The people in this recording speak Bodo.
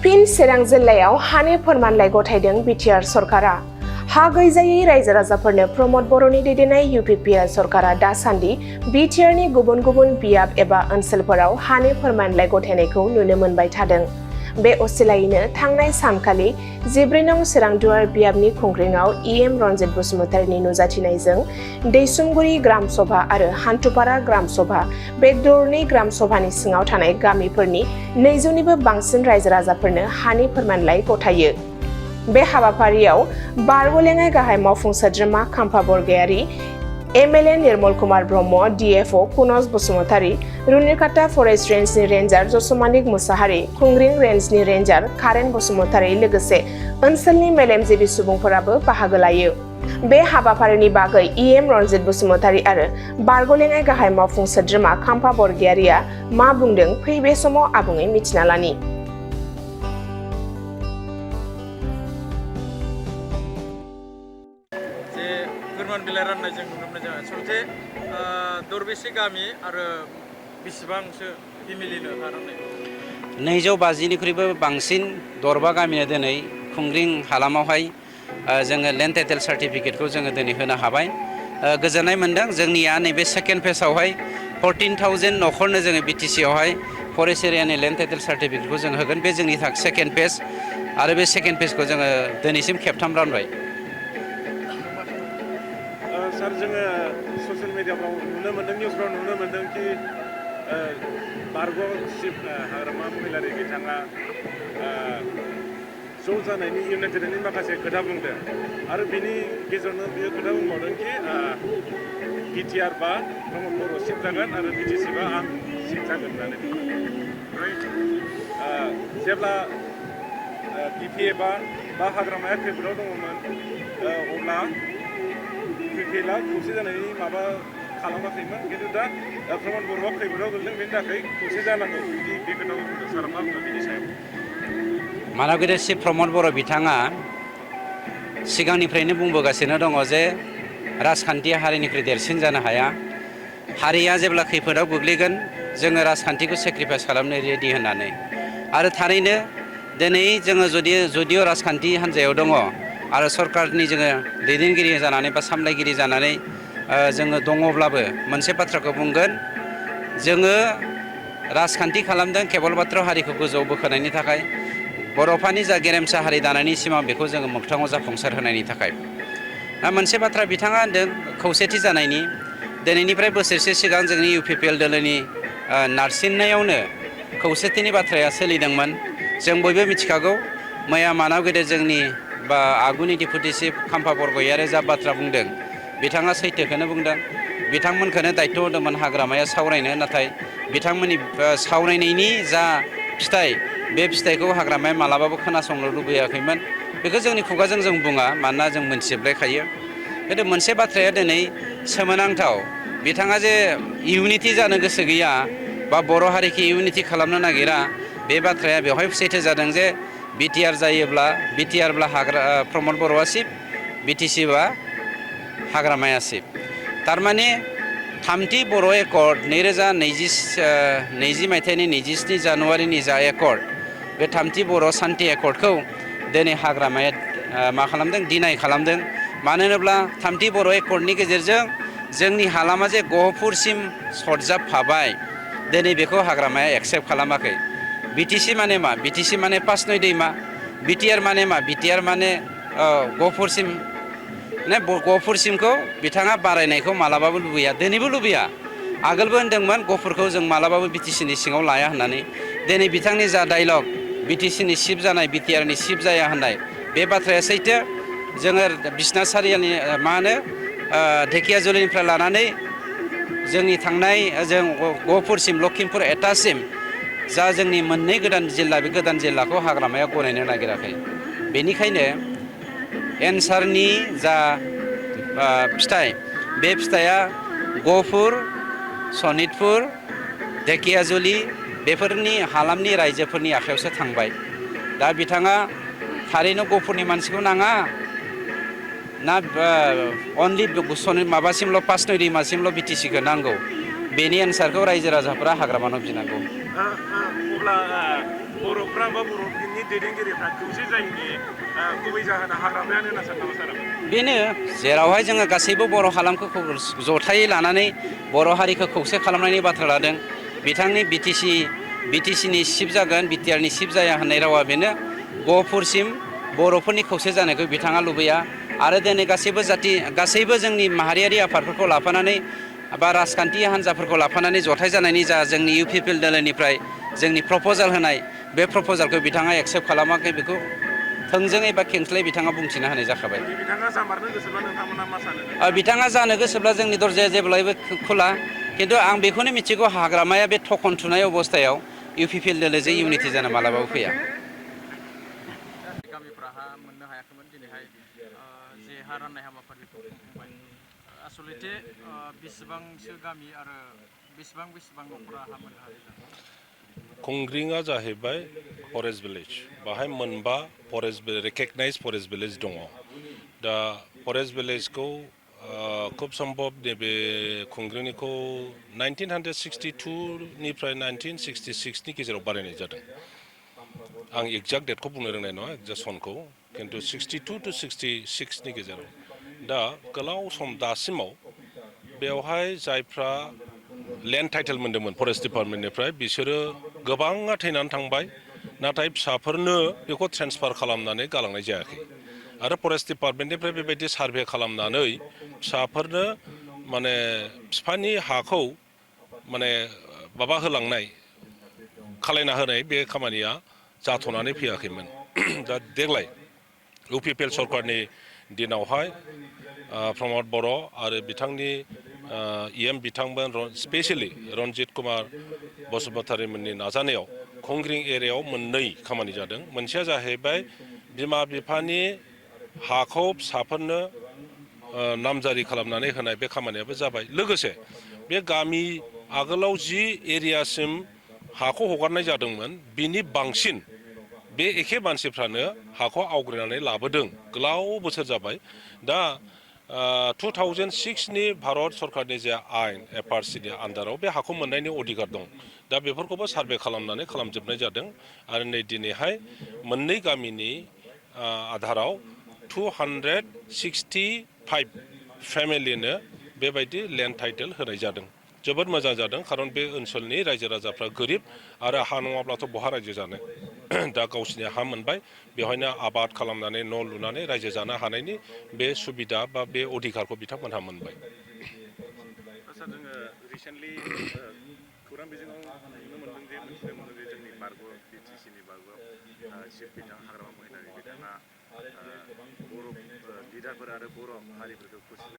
फिन चिरां जिल्लायाव हानि फोरमानलाइ गथायदों बिटिआर सरकारा। हा गैजायै रायजो राजाफोरनो प्रमद बर'नि दैदेननाय UPPL सरकारा दासान्दि बिटिआरनि गुबुन गुबुन बियाब एबा ओनसोलफोराव हानि फोरमानलाइ गथायनायखौ नुनो मोनबाय थादों। बे असिलायैनो थांनाय सानखालि 14 नं चिरांदुवार बियाबनि खुंग्रिङाव EM रन्जित बसुमतारीनि नुजाथिनायजों दैसुमगुरि ग्राम सभा आरो हान्थुपारा ग्राम सभा बे दरनै ग्राम सभानि सिङाव थानाय गामिफोरनि 200निबो बांसिन रायजो राजाफोरनो हानि फोरमानलाइ गथायो। बे हाबाफारियाव बारग'लेङाइ गाहाय मावफुं सोद्रोमा खाम्फा Bargayary, MLA Nirmal Kumar Brahma, DFO कुनज Basumatary, रुनिकाटा forest रेन्जनि रेन्जार जसमानिक Mushahary, खुंग्रिं रेन्जनि रेन्जार कारेन बसुमतारी लोगोसे ओनसोलनि मेलेमजिबि सुबुंफोराबो बाहागो लायो। बे हाबाफारिनि बागै EM रन्जित बसुमतारी आरो बारग'लेङाइ गाहाय मावफुं सोद्रोमा खाम्फा बरगयारीया मा बुंदों फै बे समाव आबुङै मिथिना लानि। फोरमान बिलाइ राननाय जों नुनो मोननाय जाबाय। आसलथे दरबेसे गामि आरो बेसेबांसो फेमिलिनो हा राननाय? 250निख्रुइबो बांसिन दरबा गामिनो दिनै खुंग्रिं हालामावहाय जोङो लेन्ड टाइटेल सार्टिफिकेटखौ जोङो दिनै होनो हाबाय। गोजोननाय मोनदों। जोंनिया नैबे सेकेन्ड फेजआवहाय 14,000 न'खरनो जोङो BTCआवहाय फरेस्ट एरियानि लेन्ड टाइटेल सार्टिफिकेटखौ जों होगोन। बे जोंनि थाखाय सेकेन्ड फेज आरो बे सेकेन्ड फेजखौ जोङो दिनैसिम खेबथाम रानबाय। सार जोङो ससियेल मिडियाफ्राव नुनो मोन्दों, निउसफ्राव नुनो मोन्दों कि बारग' चिफ हाग्रामा महिलारि बिथाङा ज' जानायनि इउनाइटेड जानायनि माखासे खोथा बुंदों आरो बिनि गेजेरावनो बियो खोथा बुंबावदों कि BTR बा प्रमद बर' चिफ जागोन आरो BTC बा आं चिफ जागोन होननानै। ओमफ्राय जेब्ला BPA बा हाग्रामाया खैफोदाव दङमोन अब्ला BPL खौसे जानायनि माबा खालामाखैमोन, खिन्थु दा प्रमद बर'आ खैफोदाव गोलैदों, बेनि थाखाय खौसे जानांगौ बिदि बे खोथाखौ बुंदों। सारा मा बुङो बिनि सायाव? मानगोदेर चिफ प्रमद बर' बिथाङा सिगांनिफ्रायनो बुंबोगासिनो दङ जे राजखान्थिया हारिनिख्रुइ देरसिन जानो हाया। हारिया जेब्ला खैफोदाव गोग्लैगोन जोङो राजखान्थिखौ सेक्रिफाइस खालामनो रेडि होननानै। आरो थारैनो दिनै जोङो जुदिअ राजखान्थि हान्जायाव दङ आरो सरकारनि जोङो दैदेनगिरि जानानै बा सामलायगिरि जानानै जोङो दङब्लाबो मोनसे बाथ्राखौ बुंगोन, जोङो राजखान्थि खालामदों केवल मात्र हारिखौ गोजौआव बोखोनायनि थाखाय, बर'फोरनि जा गेरेमसा हारि दानायनि सिमां बेखौ जोङो मोगथाङाव जाफुंसार होनायनि थाखाय। मोनसे बाथ्रा बिथाङा होनदों खौसेथि जानायनि। दिनैनिफ्राय बोसोरसे सिगां जोंनि UPPL दोलोनि नारसिननायावनो खौसेथिनि बाथ्राया सोलिदोंमोन। जों बयबो मिथिखागौ। मैया मानगोदेर जोंनि बा आगुनि डेपुटि चिफ खाम्फा बरगयारीया जा बाथ्रा बुंदों बिथाङा सैथोखौनो बुंदों। बिथांमोनखौनो दायथ' होदोंमोन हाग्रामाया सावरायनो, नाथाय बिथांमोननि सावरायनायनि जा फिथाइ बे फिथाइखौ हाग्रामाया मालाबाबो खोनासंनो लुबैयाखैमोन। बेखौ जोंनि खुगाजों जों बुङा, मानोना जों मोनथिजोबलायखायो। खिन्थु मोनसे बाथ्राया दिनै सोमोनांथाव, बिथाङा जे इउनिटि जानो गोसो गैया बा बर' हारिखौ इउनिटि खालामनो नागिरा, बे बाथ्राया बेवहाय सैथो जादों जे BTR जायोब्ला BTRब्ला प्रमद बर'आ चिफ, BTC बा हाग्रामाया चिफ। थारमाने थामथि बर' एकर्ड 2020 मायथाइनि 27 जानुवारिनि जा एकर्ड, बे थामथि बर' सान्थि एकर्डखौ दिनै हाग्रामाया मा खालामदों? डिनाय खालामदों। मानो होनोब्ला थामथि बर' एकर्डनि गेजेरजों जोंनि हालामा जे गहपुरसिम सरजाबफाबाय, दिनै बेखौ हाग्रामाया एक्सेप्ट खालामाखै। BTC माने मा? BTC माने पासनय दैमा। BTR माने मा? BTR माने गहपुरसिम। गहपुरसिमखौ बिथाङा बारायनायखौ मालाबाबो लुबैया, दिनैबो लुबैया। आगोलबो होनदोंमोन गहपुरखौ जों मालाबाबो BTCनि सिङाव लाया होननानै। दिनै बिथांनि जा डायलग BTCनि चिफ जानाय BTRनि चिफ जाया होननाय, बे बाथ्राया सैथो। जोङो बिसनाथ सारियालि मा होनो ढेकियाजुलिनिफ्राय लानानै जोंनि थांनाय जों गहपुरसिम लखिमपुर एटासिम जा जोंनि मोननै गोदान जिल्ला, बे गोदान जिल्लाखौ हाग्रामाया गनायनो नागिराखै। बेनिखायनो एन्सारनि जा फिथाइ, बे फिथाइया गहपुर, सनितपुर, ढेकियाजुलि बेफोरनि हालामनि रायजोफोरनि आखायावसो थांबाय। दा बिथाङा थारैनो गहपुरनि मानसिखौ नाङा ना अनलि माबासिमल' पासनय दैमासिमल' BTCखौ नांगौ? बेनि एन्सारखौ रायजो राजाफोरा हाग्रामानाव बिनांगौ। अब्ला बर'फ्रा बा बर'नि दैदेनगिरिफ्रा खौसे जायैनि गुबै जाहोना हाग्रामायानो होनना सानो नामा सारा? बेनो जेरावहाय जोङो गासैबो बर' हालामखौ जथायै लानानै बर' हारिखौ खौसे खालामनायनि बाथ्रा लादों। बिथांनि बिटिसिनि सिफ जागोन बिटिआरनि सिफ जाया होननाय रावा बेनो। गहपुरसिम बर'फोरनि खौसे जानायखौ बिथाङा लुबैया आरो दिनै गासैबो जोंनि माहारियारि आफादफोरखौ लाफानानै बा राजखान्थि हान्जाफोरखौ लाफानानै जथाय जानायनि जा जोंनि UPPL दोलोनिफ्राय जोंनि प्रप'जाल होनाय बे प्रप'जालखौ बिथाङा एक्सेप्ट खालामाखै बेखौ थोंजोङै बा खेंस्लायै बिथाङा बुंथिना होनाय जाखाबाय। बिथाङा जामारनो गोसोब्ला नोंथांमोना मा सानो? बिथाङा जानो गोसोब्ला जोंनि दरजाया जेब्लायबो खुला, खिन्थु आं बेखौनो मिथिगौ हाग्रामाया बे थखन थुनाय अबस्थायाव UPPL दोलोजों इउनिटि जानो मालाबाबो फैया। गामिफ्रा हा मोननो हायाखैमोन दिनैहाय जे हा राननाय हाबाफारिखौ खुंफुंबाय। आसलथे बेसेबांसो गामि आरो बेसेबां न'खरा हा मोननो हादों? खुंग्रिंआ जाहैबाय फरेस्ट भिलेज। बाहाय मोनबा रेकगनाइज फरेस्ट भिलेज दङ। दा फरेस्ट भिलेजखौ खुब सम्भब नैबे खुंग्रिंनिखौ 1962 निफ्राय 1966 नि गेजेराव बानायनाय जादों। आं एक्जाक्ट डेटखौ बुंनो रोंनाय नङा, एक्जाक्ट सनखौ, खिन्थु 62 to 66 नि गेजेराव। दा गोलाव सम दासिमाव बेवहाय जायफ्रा लेन्ड टाइटेल मोन्दोंमोन फरेस्ट डिपार्टमेन्टनिफ्राय बिसोरो गोबाङा थैनानै थांबाय, नाथाय फिसाफोरनो बेखौ ट्रेन्सफार खालामनानै गालांनाय जायाखै। आरो फरेस्ट डिपार्टमेन्टनिफ्राय बेबायदि सार्भे खालामनानै फिसाफोरनो माने बिफानि हाखौ माने माबा होलांनाय खालायना होनाय बे खामानिया जाथ'नानै फैयाखैमोन। दा देग्लाय UPPL सरकारनि दिनावहाय प्रमद बर' आरो बिथांनि EM बिथांमोन स्पेसियेलि रन्जित कुमार बसुमतारीमोननि नाजानायाव खुंग्रिं एरियायाव मोननै खामानि जादों। मोनसेया जाहैबाय बिमा बिफानि हाखौ फिसाफोरनो नामजारि खालामनानै होनाय बे खामानियाबो जाबाय। लोगोसे बे गामि आगोलाव जि एरियासिम हाखौ हगारनाय जादोंमोन बिनि बांसिन बे एखे मानसिफ्रानो हाखौ आवग्रिनानै लाबोदों। गोलाव बोसोर जाबाय। दा 2006 नि भारत सरकारनि जे आयेन FRCनि आन्दाराव बे हाखौ मोननायनि अधिकार दं। दा बेफोरखौबो सार्भे खालामनानै खालामजोबनाय जादों आरो नै दिनैहाय मोननै गामिनि आधाराव 265 फेमिलिनो बेबायदि लेन्ड टाइटेल होनाय जादों। जोबोद मोजां जादों, खारन बे ओनसोलनि रायजो राजाफ्रा गोरिब आरो हा नङाब्लाथ' बहा रायजो जानो। दा गावसिनि हा मोनबाय, बेवहायनो आबाद खालामनानै न' लुनानै रायजो जानो हानायनि बे सुबिदा बा बे अधिकारखौ बिथांमोनहा मोनबाय। सार जोङो रिसेन्टलि खौरां बिजोङाव नुनो मोनदों जे मिथिनो मोनदों जे जोंनि बारग' BTCनि बारग' चिफ बिथां हाग्रामा महिलारि बिथाङा बर' लिडारफोर आरो बर' हारिफोरखौ खौसे